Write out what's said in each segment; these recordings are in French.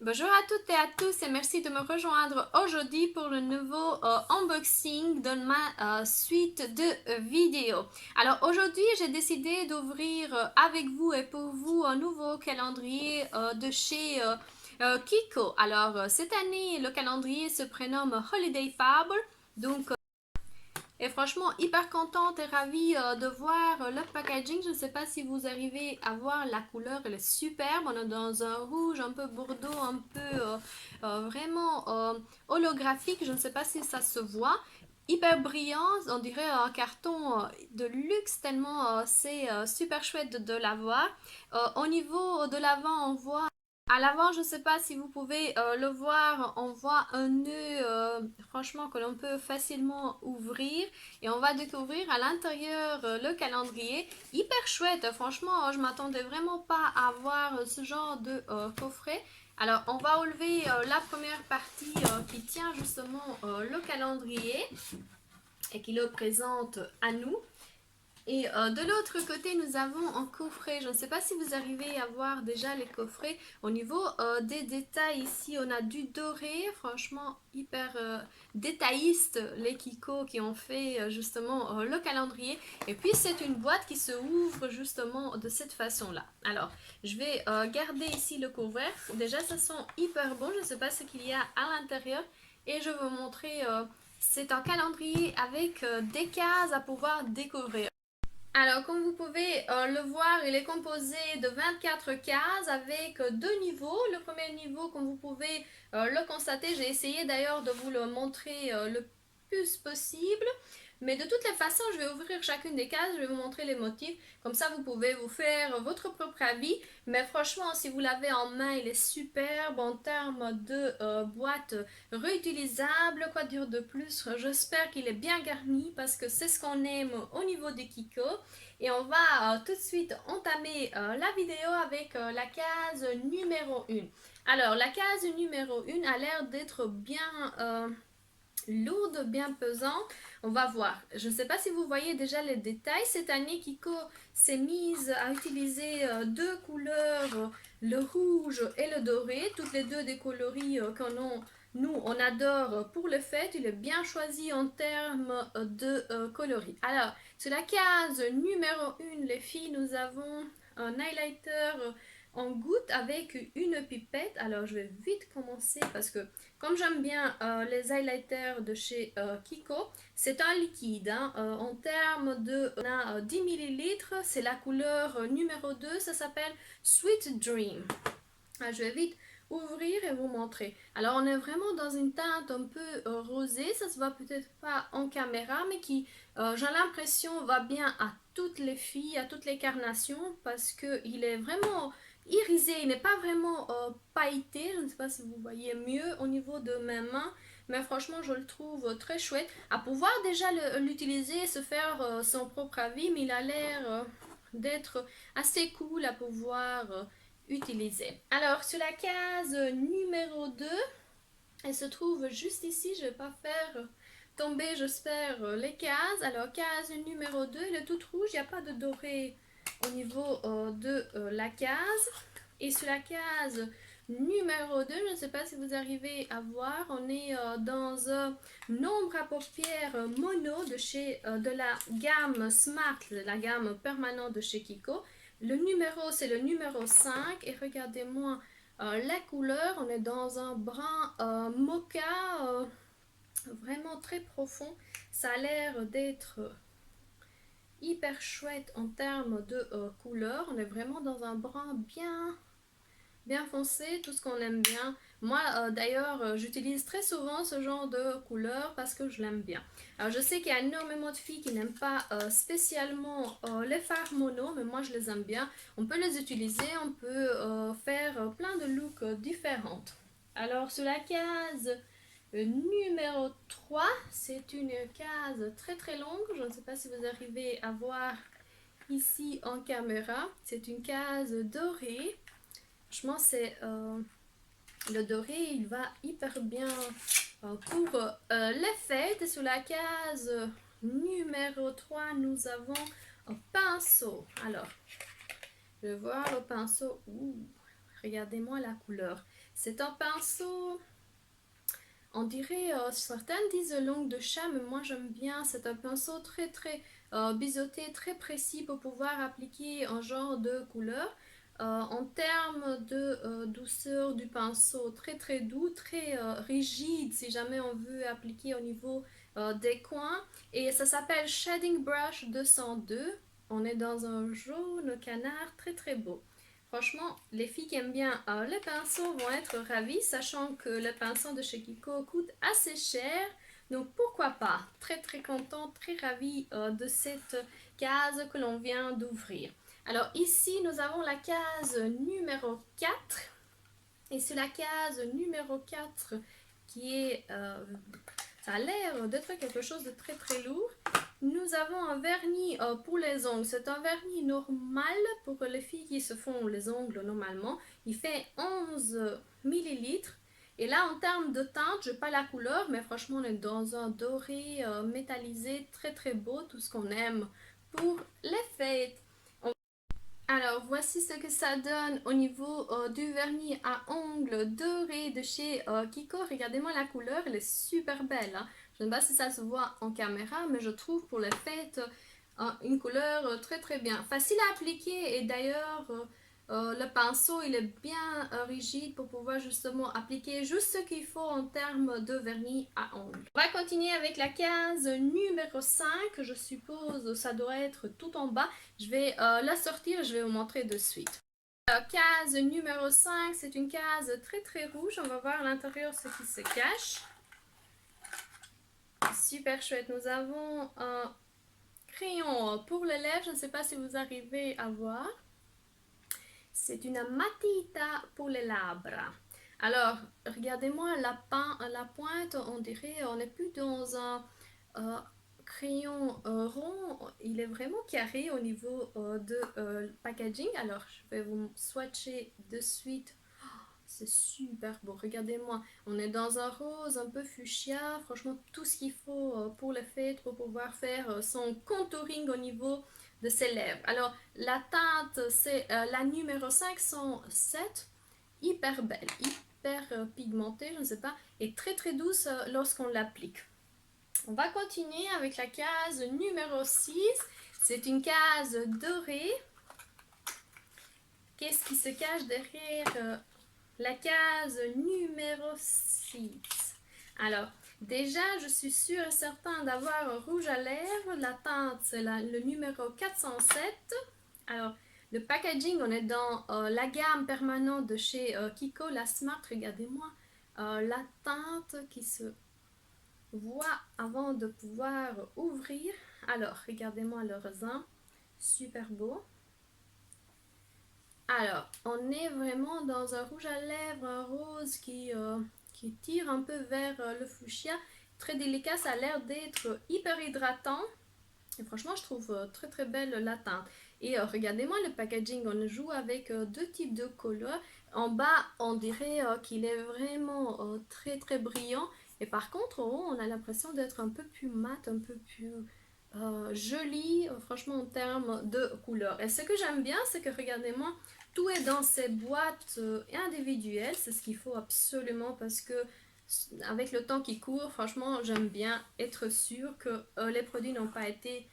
Bonjour à toutes et à tous et merci de me rejoindre aujourd'hui pour le nouveau unboxing de ma suite de vidéos. Alors aujourd'hui j'ai décidé d'ouvrir avec vous et pour vous un nouveau calendrier de chez Kiko. Alors cette année le calendrier se prénomme Holiday Fable. Donc et franchement, hyper contente et ravie de voir le packaging. Je ne sais pas si vous arrivez à voir la couleur, elle est superbe. On est dans un rouge un peu bordeaux, un peu vraiment holographique. Je ne sais pas si ça se voit. Hyper brillant, on dirait un carton de luxe tellement c'est super chouette de l'avoir. Au niveau de l'avant, on voit à l'avant, je ne sais pas si vous pouvez le voir, on voit un nœud franchement que l'on peut facilement ouvrir et on va découvrir à l'intérieur le calendrier. Hyper chouette, franchement, je m'attendais vraiment pas à voir ce genre de coffret. Alors, on va enlever la première partie qui tient justement le calendrier et qui le présente à nous. Et de l'autre côté, nous avons un coffret. Je ne sais pas si vous arrivez à voir déjà les coffrets. Au niveau des détails, ici, on a du doré. Franchement, hyper détailliste, les Kiko qui ont fait justement le calendrier. Et puis, c'est une boîte qui se ouvre justement de cette façon-là. Alors, je vais garder ici le couvert. Déjà, ça sent hyper bon. Je ne sais pas ce qu'il y a à l'intérieur. Et je vais vous montrer... c'est un calendrier avec des cases à pouvoir découvrir. Alors, comme vous pouvez le voir, il est composé de 24 cases avec deux niveaux. Le premier niveau, comme vous pouvez le constater, j'ai essayé d'ailleurs de vous le montrer le plus possible. Mais de toutes les façons, je vais ouvrir chacune des cases, je vais vous montrer les motifs. Comme ça, vous pouvez vous faire votre propre avis. Mais franchement, si vous l'avez en main, il est superbe en termes de boîte réutilisable. Quoi dire de plus? J'espère qu'il est bien garni parce que c'est ce qu'on aime au niveau des Kiko. Et on va tout de suite entamer la vidéo avec la case numéro 1. Alors, la case numéro 1 a l'air d'être bien lourde, bien pesante. On va voir. Je ne sais pas si vous voyez déjà les détails. Cette année, Kiko s'est mise à utiliser deux couleurs, le rouge et le doré. Toutes les deux des coloris nous, on adore pour le fait. Il est bien choisi en termes de coloris. Alors, sur la case numéro 1, les filles, nous avons un highlighter en goutte avec une pipette. Alors, je vais vite commencer parce que comme j'aime bien les highlighters de chez Kiko, c'est un liquide. Hein. En termes de on a, 10 millilitres, c'est la couleur numéro 2, ça s'appelle Sweet Dream. Ah, je vais vite ouvrir et vous montrer. Alors on est vraiment dans une teinte un peu rosée, ça se voit peut-être pas en caméra, mais qui, j'ai l'impression, va bien à toutes les filles, à toutes les carnations, parce qu'il est vraiment irisé, il n'est pas vraiment pailleté, je ne sais pas si vous voyez mieux au niveau de mes mains, mais franchement je le trouve très chouette. À pouvoir déjà l'utiliser, se faire son propre avis, mais il a l'air d'être assez cool à pouvoir utiliser. Alors, sur la case numéro 2, elle se trouve juste ici. Je ne vais pas faire tomber, j'espère, les cases. Alors, case numéro 2, elle est toute rouge. Il n'y a pas de doré au niveau de la case. Et sur la case numéro 2, je ne sais pas si vous arrivez à voir, on est dans un ombre à paupières mono de chez de la gamme Smart, la gamme permanente de chez Kiko. Le numéro, c'est le numéro 5 et regardez-moi la couleur, on est dans un brun mocha vraiment très profond. Ça a l'air d'être hyper chouette en termes de couleur. On est vraiment dans un brun bien foncé, tout ce qu'on aime bien. Moi, d'ailleurs, j'utilise très souvent ce genre de couleur parce que je l'aime bien. Alors, je sais qu'il y a énormément de filles qui n'aiment pas spécialement les fards mono, mais moi, je les aime bien. On peut les utiliser, on peut faire plein de looks différents. Alors, sur la case numéro 3, c'est une case très très longue. Je ne sais pas si vous arrivez à voir ici en caméra. C'est une case dorée. Franchement, c'est le doré, il va hyper bien pour les fêtes. Sur la case numéro 3, nous avons un pinceau. Alors, je vais voir le pinceau. Ouh, regardez-moi la couleur. C'est un pinceau, on dirait, certains disent langue de chat, mais moi j'aime bien. C'est un pinceau très biseauté, très précis pour pouvoir appliquer un genre de couleur. En termes de douceur du pinceau, très doux, très rigide si jamais on veut appliquer au niveau des coins. Et ça s'appelle Shading Brush 202. On est dans un jaune canard très beau. Franchement, les filles qui aiment bien les pinceaux vont être ravies, sachant que le pinceau de chez Kiko coûte assez cher. Donc pourquoi pas? Très contente, très ravie de cette case que l'on vient d'ouvrir. Alors ici, nous avons la case numéro 4. Et c'est la case numéro 4 qui est... ça a l'air d'être quelque chose de très lourd. Nous avons un vernis pour les ongles. C'est un vernis normal pour les filles qui se font les ongles normalement. Il fait 11 millilitres. Et là, en termes de teinte, je n'ai pas la couleur, mais franchement, on est dans un doré métallisé très beau, tout ce qu'on aime pour les fêtes. Alors, voici ce que ça donne au niveau du vernis à ongles doré de chez Kiko. Regardez-moi la couleur, elle est super belle, hein. Je ne sais pas si ça se voit en caméra, mais je trouve pour les fêtes une couleur très bien. Facile à appliquer et d'ailleurs, le pinceau il est bien rigide pour pouvoir justement appliquer juste ce qu'il faut en termes de vernis à ongles. On va continuer avec la case numéro 5. Je suppose ça doit être tout en bas. Je vais la sortir, je vais vous montrer de suite. Case numéro 5, c'est une case très rouge. On va voir à l'intérieur ce qui se cache. Super chouette. Nous avons un crayon pour les lèvres. Je ne sais pas si vous arrivez à voir. C'est une matita pour les labres. Alors, regardez-moi la pointe, on dirait, on n'est plus dans un crayon rond, il est vraiment carré au niveau de packaging. Alors, je vais vous swatcher de suite. C'est super beau, regardez-moi, on est dans un rose un peu fuchsia, franchement tout ce qu'il faut pour les fêtes, pour pouvoir faire son contouring au niveau de ses lèvres. Alors la teinte c'est la numéro 507, hyper belle, hyper pigmentée, je ne sais pas, et très douce lorsqu'on l'applique. On va continuer avec la case numéro 6, c'est une case dorée. Qu'est-ce qui se cache derrière la case numéro 6? Alors, déjà, je suis sûre et certain d'avoir un rouge à lèvres. La teinte, c'est le numéro 407. Alors, le packaging, on est dans la gamme permanente de chez Kiko, la Smart. Regardez-moi la teinte qui se voit avant de pouvoir ouvrir. Alors, regardez-moi le raisin. Super beau. Alors, on est vraiment dans un rouge à lèvres, un rose qui tire un peu vers le fuchsia. Très délicat, ça a l'air d'être hyper hydratant. Et franchement, je trouve très belle la teinte. Et regardez-moi le packaging, on joue avec deux types de couleurs. En bas, on dirait qu'il est vraiment très brillant. Et par contre, en haut, on a l'impression d'être un peu plus mat, un peu plus joli, franchement, en termes de couleurs. Et ce que j'aime bien, c'est que regardez-moi, tout est dans ces boîtes individuelles. C'est ce qu'il faut absolument parce que avec le temps qui court, franchement, j'aime bien être sûre que les produits n'ont pas été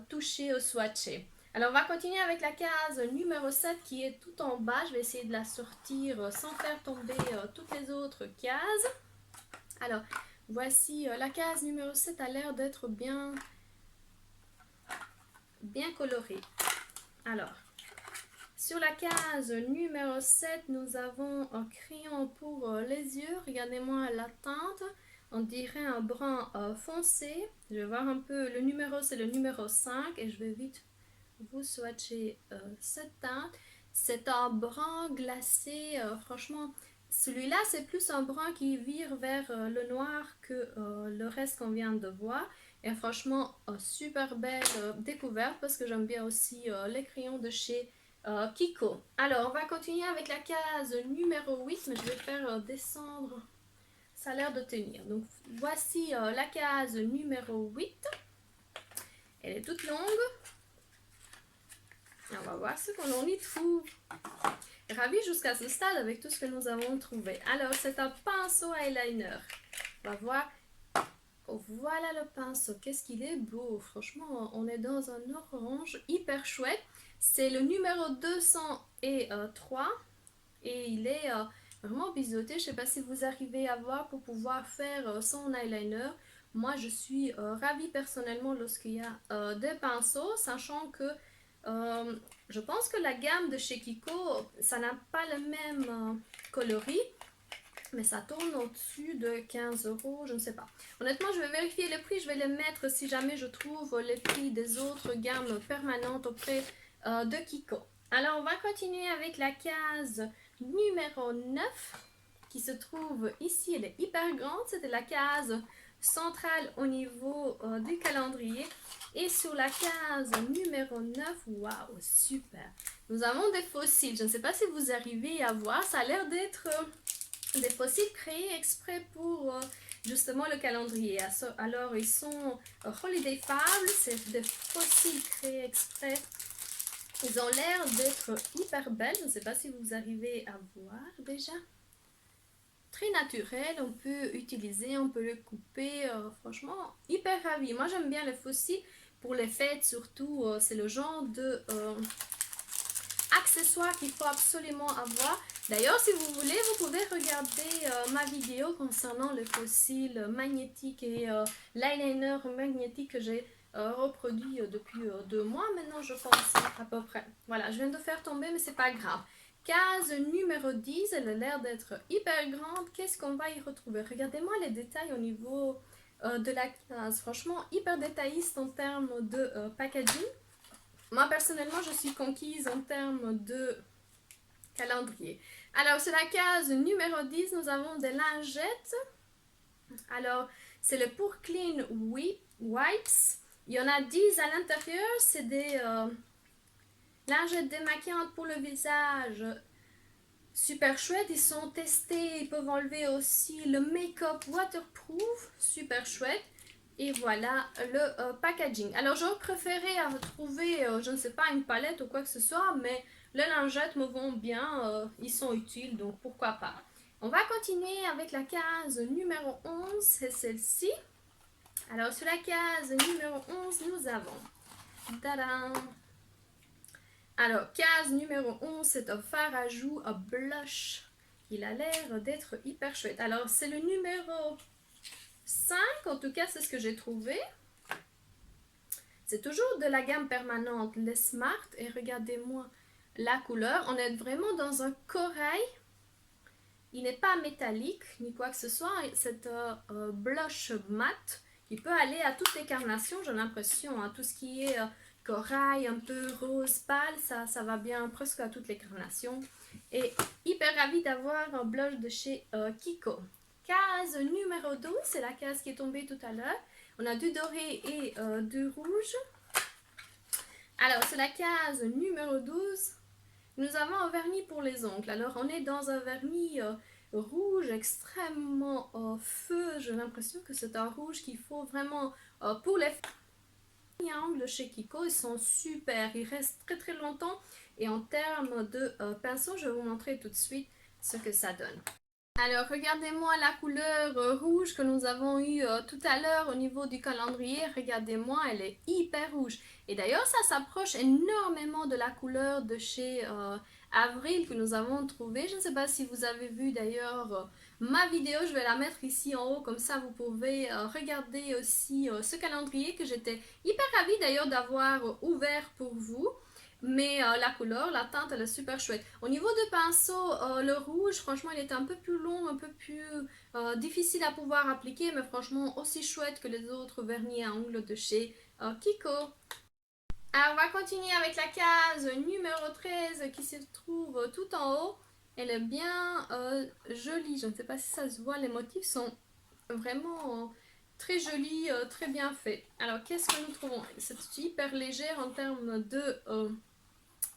touchés ou swatchés. Alors, on va continuer avec la case numéro 7 qui est tout en bas. Je vais essayer de la sortir sans faire tomber toutes les autres cases. Alors, voici la case numéro 7 a l'air d'être bien colorée. Alors, sur la case numéro 7, nous avons un crayon pour les yeux. Regardez-moi la teinte. On dirait un brun foncé. Je vais voir un peu. Le numéro, c'est le numéro 5. Et je vais vite vous swatcher cette teinte. C'est un brun glacé. Franchement, celui-là, c'est plus un brun qui vire vers le noir que le reste qu'on vient de voir. Et franchement, super belle découverte parce que j'aime bien aussi les crayons de chez Kiko. Alors, on va continuer avec la case numéro 8, mais je vais faire descendre. Ça a l'air de tenir. Donc, voici la case numéro 8. Elle est toute longue. Et on va voir ce qu'on en y trouve. ravie jusqu'à ce stade avec tout ce que nous avons trouvé. Alors, c'est un pinceau eyeliner. On va voir. Oh, voilà le pinceau. Qu'est-ce qu'il est beau. Franchement, on est dans un orange hyper chouette. C'est le numéro 203 et il est vraiment biseauté. Je ne sais pas si vous arrivez à voir pour pouvoir faire son eyeliner. Moi, je suis ravie personnellement lorsqu'il y a des pinceaux, sachant que je pense que la gamme de chez Kiko, ça n'a pas le même coloris, mais ça tourne au-dessus de 15 euros, je ne sais pas. Honnêtement, je vais vérifier le prix, je vais les mettre si jamais je trouve les prix des autres gammes permanentes auprès de Kiko. Alors, on va continuer avec la case numéro 9 qui se trouve ici. Elle est hyper grande, c'était la case centrale au niveau du calendrier. Et sur la case numéro 9, waouh, super. Nous avons des fossiles. Je ne sais pas si vous arrivez à voir, ça a l'air d'être des fossiles créés exprès pour justement le calendrier. Alors, ils sont Holiday Fables, c'est des fossiles créés exprès. Ils ont l'air d'être hyper belles. Je ne sais pas si vous arrivez à voir déjà. Très naturel, on peut utiliser, on peut le couper. Franchement, hyper ravie. Moi, j'aime bien les fossiles pour les fêtes surtout. C'est le genre de accessoires qu'il faut absolument avoir. D'ailleurs, si vous voulez, vous pouvez regarder ma vidéo concernant les fossiles magnétiques et l'eyeliner magnétique que j'ai reproduit depuis 2 mois maintenant, je pense, à peu près. Voilà, je viens de faire tomber, mais c'est pas grave. Case numéro 10, elle a l'air d'être hyper grande. Qu'est-ce qu'on va y retrouver? Regardez-moi les détails au niveau de la case. Franchement, hyper détailliste en termes de packaging. Moi, personnellement, je suis conquise en termes de calendrier. Alors, sur la case numéro 10, nous avons des lingettes. Alors, c'est le Pour Clean Wipes. Il y en a 10 à l'intérieur. C'est des lingettes démaquillantes pour le visage. Super chouette. Ils sont testés. Ils peuvent enlever aussi le make-up waterproof. Super chouette. Et voilà le packaging. Alors, j'aurais préféré trouver, je ne sais pas, une palette ou quoi que ce soit, mais les lingettes me vont bien, ils sont utiles, donc pourquoi pas. On va continuer avec la case numéro 11, c'est celle-ci. Alors, sur la case numéro 11, nous avons... Tadam! Alors, case numéro 11, c'est un fard à joues, un blush. Il a l'air d'être hyper chouette. Alors, c'est le numéro 5, en tout cas, c'est ce que j'ai trouvé. C'est toujours de la gamme permanente, les Smart. Et regardez-moi la couleur. On est vraiment dans un corail. Il n'est pas métallique, ni quoi que ce soit. C'est un blush mat qui peut aller à toutes les carnations, j'ai l'impression. Hein. Tout ce qui est corail, un peu rose pâle, ça va bien presque à toutes les carnations. Et hyper ravie d'avoir un blush de chez Kiko. Case numéro 12, c'est la case qui est tombée tout à l'heure. On a du doré et du rouge. Alors, c'est la case numéro 12. Nous avons un vernis pour les ongles. Alors, on est dans un vernis rouge extrêmement feu. J'ai l'impression que c'est un rouge qu'il faut vraiment pour les ongles chez Kiko. Ils sont super. Ils restent très très longtemps. Et en termes de pinceau, je vais vous montrer tout de suite ce que ça donne. Alors, regardez-moi la couleur rouge que nous avons eue tout à l'heure au niveau du calendrier. Regardez-moi, elle est hyper rouge. Et d'ailleurs, ça s'approche énormément de la couleur de chez Avril que nous avons trouvé. Je ne sais pas si vous avez vu d'ailleurs ma vidéo. Je vais la mettre ici en haut. Comme ça, vous pouvez regarder aussi ce calendrier que j'étais hyper ravie d'ailleurs d'avoir ouvert pour vous. Mais la couleur, la teinte, elle est super chouette. Au niveau du pinceau, le rouge, franchement, il est un peu plus long, un peu plus difficile à pouvoir appliquer, mais franchement, aussi chouette que les autres vernis à ongles de chez Kiko. Alors, on va continuer avec la case numéro 13 qui se trouve tout en haut. Elle est bien jolie. Je ne sais pas si ça se voit, les motifs sont vraiment... très jolis, très bien faits. Alors, qu'est-ce que nous trouvons? C'est hyper légère en termes de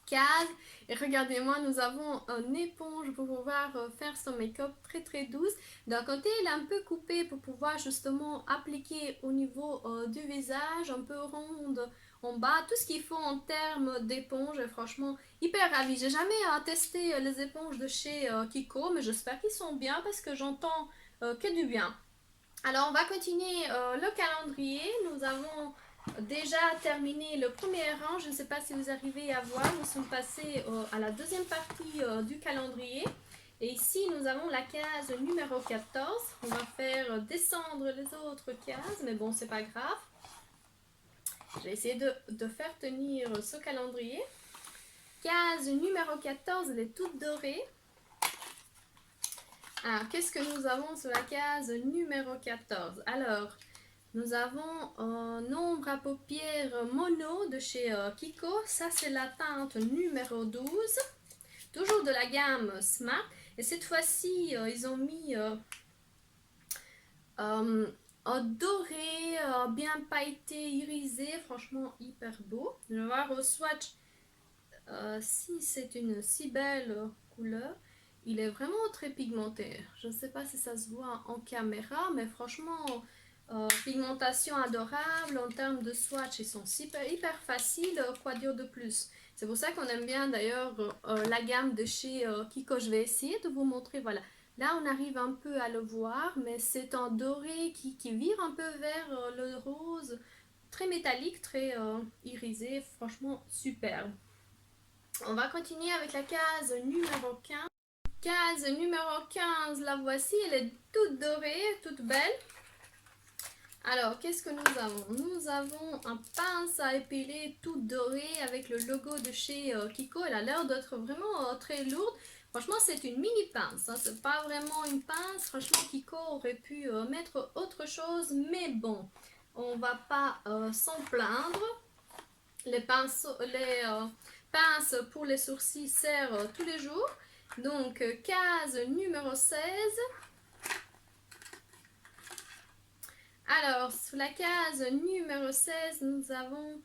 case. Et regardez-moi, nous avons une éponge pour pouvoir faire son make-up très très douce. D'un côté, elle est un peu coupée pour pouvoir justement appliquer au niveau du visage, un peu ronde en bas, tout ce qu'il faut en termes d'éponges. Franchement, hyper ravie. J'ai jamais testé les éponges de chez Kiko, mais j'espère qu'ils sont bien parce que j'entends que du bien. Alors, on va continuer le calendrier. Nous avons déjà terminé le premier rang. Je ne sais pas si vous arrivez à voir. Nous sommes passés à la deuxième partie du calendrier. Et ici, nous avons la case numéro 14. On va faire descendre les autres cases, mais bon, c'est pas grave. Je vais essayer de faire tenir ce calendrier. Case numéro 14, elle est toute dorée. Alors, qu'est-ce que nous avons sur la case numéro 14? Alors, nous avons un ombre à paupières mono de chez Kiko. Ça, c'est la teinte numéro 12. Toujours de la gamme Smart. Et cette fois-ci, ils ont mis un doré bien pailleté, irisé. Franchement, hyper beau. Je vais voir au swatch si c'est une si belle couleur. Il est vraiment très pigmenté. Je ne sais pas si ça se voit en caméra, mais franchement, pigmentation adorable. En termes de swatch, ils sont hyper faciles. Quoi dire de plus? C'est pour ça qu'on aime bien d'ailleurs la gamme de chez Kiko. Je vais essayer de vous montrer. Voilà. Là, on arrive un peu à le voir, mais c'est un doré qui vire un peu vers le rose. Très métallique, très irisé. Franchement, superbe. On va continuer avec la case numéro 15. Case numéro 15, la voici, elle est toute dorée, toute belle. Alors, qu'est-ce que nous avons? Nous avons un pince à épiler toute dorée avec le logo de chez Kiko. Elle a l'air d'être vraiment très lourde. Franchement, c'est une mini pince, hein. C'est pas vraiment une pince. Franchement, Kiko aurait pu mettre autre chose, mais bon, on va pas s'en plaindre. Les pinces pour les sourcils servent tous les jours. Donc, case numéro 16. Alors, sous la case numéro 16, nous avons,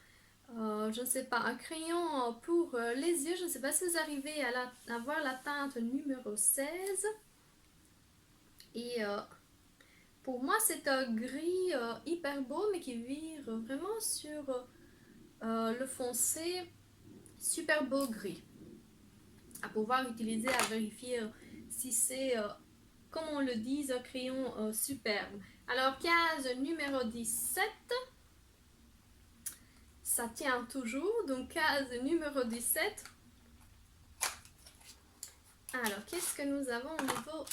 je ne sais pas, un crayon pour les yeux. Je ne sais pas si vous arrivez à voir la teinte numéro 16. Et pour moi, c'est un gris hyper beau, mais qui vire vraiment sur le foncé. Super beau gris. À pouvoir utiliser, à vérifier si c'est, comme on le dit, un crayon superbe. Alors, case numéro 17. Ça tient toujours, donc case numéro 17. Alors, qu'est-ce que nous avons au niveau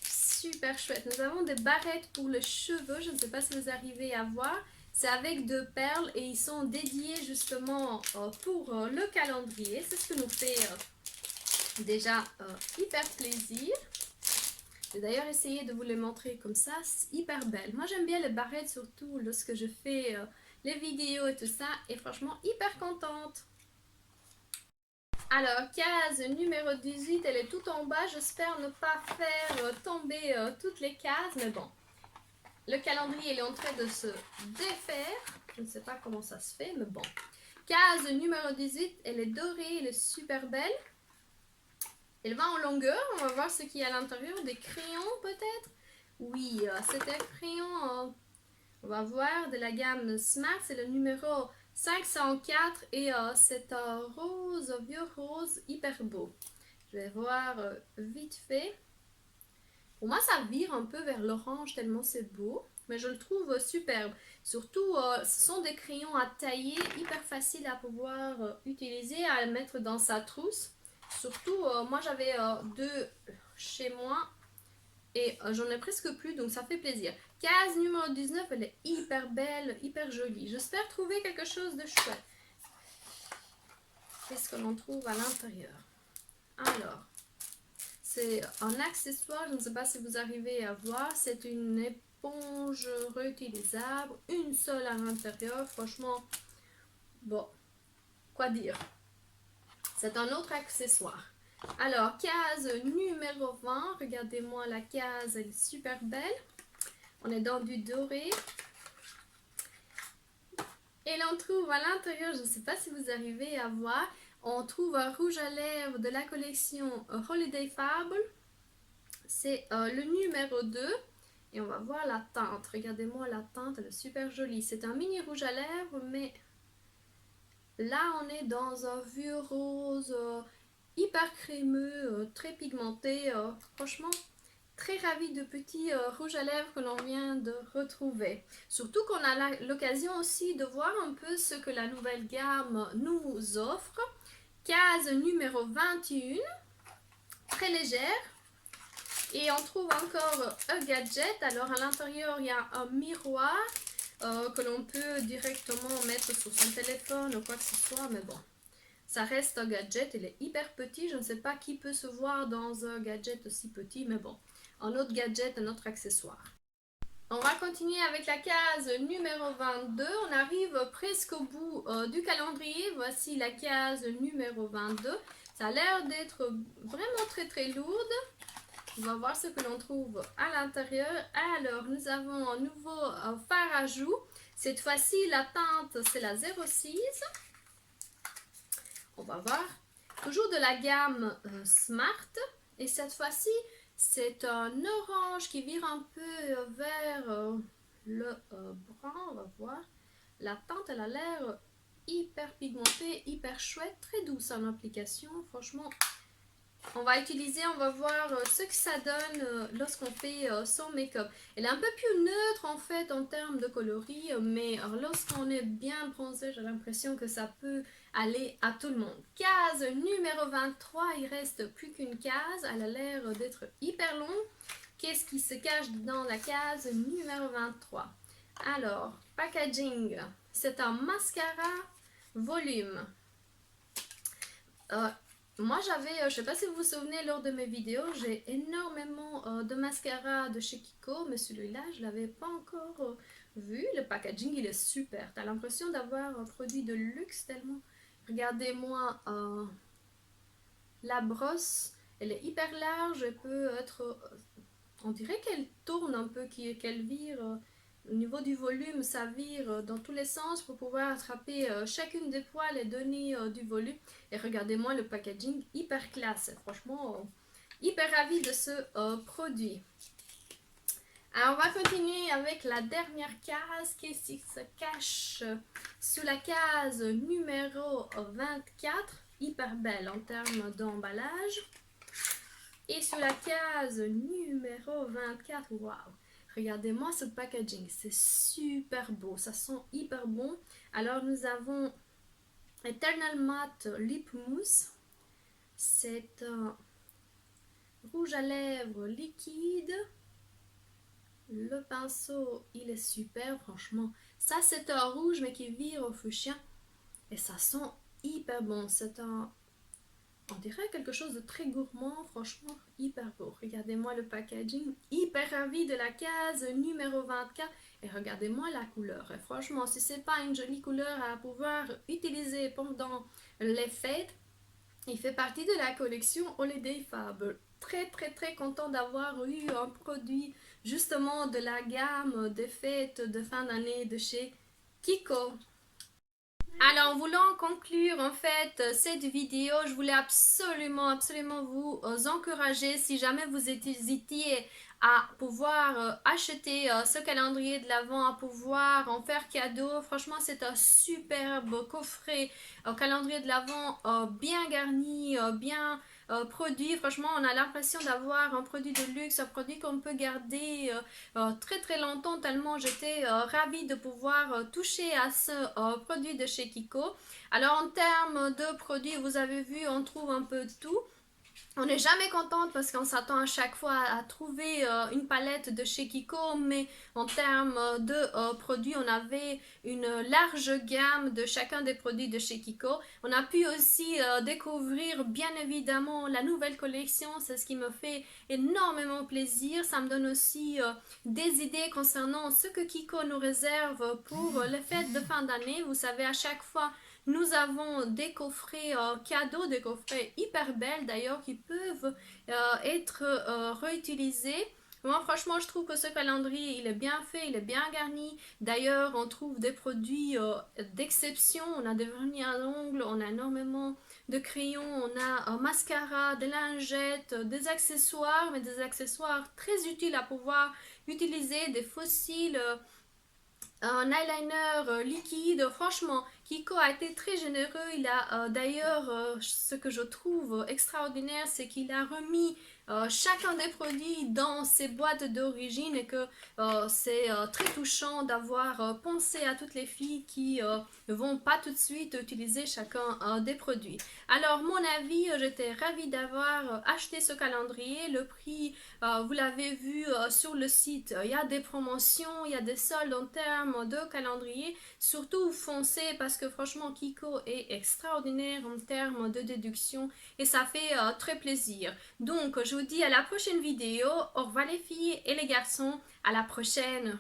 super chouette? Nous avons des barrettes pour les cheveux, je ne sais pas si vous arrivez à voir. C'est avec deux perles et ils sont dédiés justement pour le calendrier. C'est ce que nous fait déjà hyper plaisir. J'ai d'ailleurs essayé de vous les montrer comme ça, c'est hyper belle. Moi j'aime bien les barrettes surtout lorsque je fais les vidéos et tout ça, et franchement hyper contente. Alors, case numéro 18, elle est tout en bas. J'espère ne pas faire tomber toutes les cases, mais bon. Le calendrier il est en train de se défaire. Je ne sais pas comment ça se fait, mais bon. Case numéro 18, elle est dorée, elle est super belle. Elle va en longueur, on va voir ce qu'il y a à l'intérieur. Des crayons peut-être? Oui, c'est un crayon, on va voir, de la gamme Smart. C'est le numéro 504 et c'est un rose, vieux rose, hyper beau. Je vais voir vite fait. Pour moi, ça vire un peu vers l'orange tellement c'est beau, mais je le trouve superbe. Surtout, ce sont des crayons à tailler, hyper faciles à pouvoir utiliser, à mettre dans sa trousse. Surtout, moi j'avais deux chez moi et j'en ai presque plus, donc ça fait plaisir. Case numéro 19, elle est hyper belle, hyper jolie. J'espère trouver quelque chose de chouette. Qu'est-ce que l'on trouve à l'intérieur? Alors, c'est un accessoire, je ne sais pas si vous arrivez à voir. C'est une éponge réutilisable, une seule à l'intérieur. Franchement, bon, quoi dire? C'est un autre accessoire. Alors, case numéro 20. Regardez-moi la case, elle est super belle. On est dans du doré. Et l'on trouve à l'intérieur, je ne sais pas si vous arrivez à voir, on trouve un rouge à lèvres de la collection Holiday Fable. C'est le numéro 2. Et on va voir la teinte. Regardez-moi la teinte, elle est super jolie. C'est un mini rouge à lèvres, mais Là, on est dans un vieux rose hyper crémeux, très pigmenté. Franchement, très ravie de petits rouges à lèvres que l'on vient de retrouver. Surtout qu'on a l'occasion aussi de voir un peu ce que la nouvelle gamme nous offre. Case numéro 21, très légère. Et on trouve encore un gadget. Alors à l'intérieur, il y a un miroir que l'on peut directement mettre sur son téléphone ou quoi que ce soit. Mais bon, ça reste un gadget. Il est hyper petit. Je ne sais pas qui peut se voir dans un gadget aussi petit. Mais bon, un autre gadget, un autre accessoire. On va continuer avec la case numéro 22. On arrive presque au bout du calendrier. Voici la case numéro 22. Ça a l'air d'être vraiment très lourde. On va voir ce que l'on trouve à l'intérieur. Alors, nous avons un nouveau fard à joues. Cette fois-ci, la teinte, c'est la 06. On va voir. Toujours de la gamme Smart. Et cette fois-ci, c'est un orange qui vire un peu vers le brun. On va voir. La teinte, elle a l'air hyper pigmentée, hyper chouette, très douce en application. Franchement, on va utiliser, on va voir ce que ça donne lorsqu'on fait son make-up. Elle est un peu plus neutre en fait en termes de coloris, mais lorsqu'on est bien bronzé, j'ai l'impression que ça peut aller à tout le monde. Case numéro 23, il reste plus qu'une case, elle a l'air d'être hyper longue. Qu'est-ce qui se cache dans la case numéro 23? Alors, packaging, c'est un mascara volume. Moi j'avais, je ne sais pas si vous vous souvenez lors de mes vidéos, j'ai énormément de mascara de chez Kiko, mais celui-là je ne l'avais pas encore vu. Le packaging il est super, tu as l'impression d'avoir un produit de luxe tellement. Regardez-moi la brosse, elle est hyper large, elle peut être, on dirait qu'elle tourne un peu, qu'elle vire. Au niveau du volume, ça vire dans tous les sens pour pouvoir attraper chacune des poils et donner du volume. Et regardez-moi le packaging, hyper classe. Franchement, hyper ravie de ce produit. Alors, on va continuer avec la dernière case. Qu'est-ce qui se cache sous la case numéro 24? Hyper belle en termes d'emballage. Et sur la case numéro 24, waouh! Regardez-moi ce packaging, c'est super beau, ça sent hyper bon. Alors nous avons Eternal Matte Lip Mousse. C'est un rouge à lèvres liquide. Le pinceau, il est super, franchement. Ça, c'est un rouge, mais qui vire au fuchsia. Et ça sent hyper bon. C'est un... On dirait quelque chose de très gourmand, franchement, hyper beau. Regardez-moi le packaging, hyper ravi de la case numéro 24. Et regardez-moi la couleur. Et franchement, si c'est pas une jolie couleur à pouvoir utiliser pendant les fêtes, il fait partie de la collection Holiday Fab. Très content d'avoir eu un produit justement de la gamme des fêtes de fin d'année de chez Kiko. Alors, en voulant conclure en fait cette vidéo, je voulais absolument vous encourager, si jamais vous hésitiez à pouvoir acheter ce calendrier de l'Avent, à pouvoir en faire cadeau. Franchement, c'est un superbe coffret calendrier de l'Avent bien garni, bien produit. Franchement, on a l'impression d'avoir un produit de luxe, un produit qu'on peut garder très longtemps, tellement j'étais ravie de pouvoir toucher à ce produit de chez Kiko. Alors en termes de produits, vous avez vu, on trouve un peu de tout. On n'est jamais contente parce qu'on s'attend à chaque fois à trouver une palette de chez Kiko, mais en termes de produits, on avait une large gamme de chacun des produits de chez Kiko. On a pu aussi découvrir bien évidemment la nouvelle collection, c'est ce qui me fait énormément plaisir. Ça me donne aussi des idées concernant ce que Kiko nous réserve pour les fêtes de fin d'année. Vous savez, à chaque fois, nous avons des coffrets cadeaux, des coffrets hyper belles d'ailleurs qui peuvent être réutilisés. Moi, franchement, je trouve que ce calendrier, il est bien fait, il est bien garni. D'ailleurs, on trouve des produits d'exception. On a des vernis à ongles, on a énormément de crayons, on a un mascara, des lingettes, des accessoires, mais des accessoires très utiles à pouvoir utiliser, des fossiles un eyeliner liquide. Franchement, Kiko a été très généreux. Il a d'ailleurs, ce que je trouve extraordinaire, c'est qu'il a remis chacun des produits dans ses boîtes d'origine et que c'est très touchant d'avoir pensé à toutes les filles qui ne vont pas tout de suite utiliser chacun des produits. Alors, mon avis, j'étais ravie d'avoir acheté ce calendrier. Le prix, vous l'avez vu sur le site, il y a des promotions, il y a des soldes en termes de calendrier. Surtout foncez parce que franchement Kiko est extraordinaire en termes de déduction et ça fait très plaisir. Donc je vous dis à la prochaine vidéo. Au revoir les filles et les garçons. À la prochaine.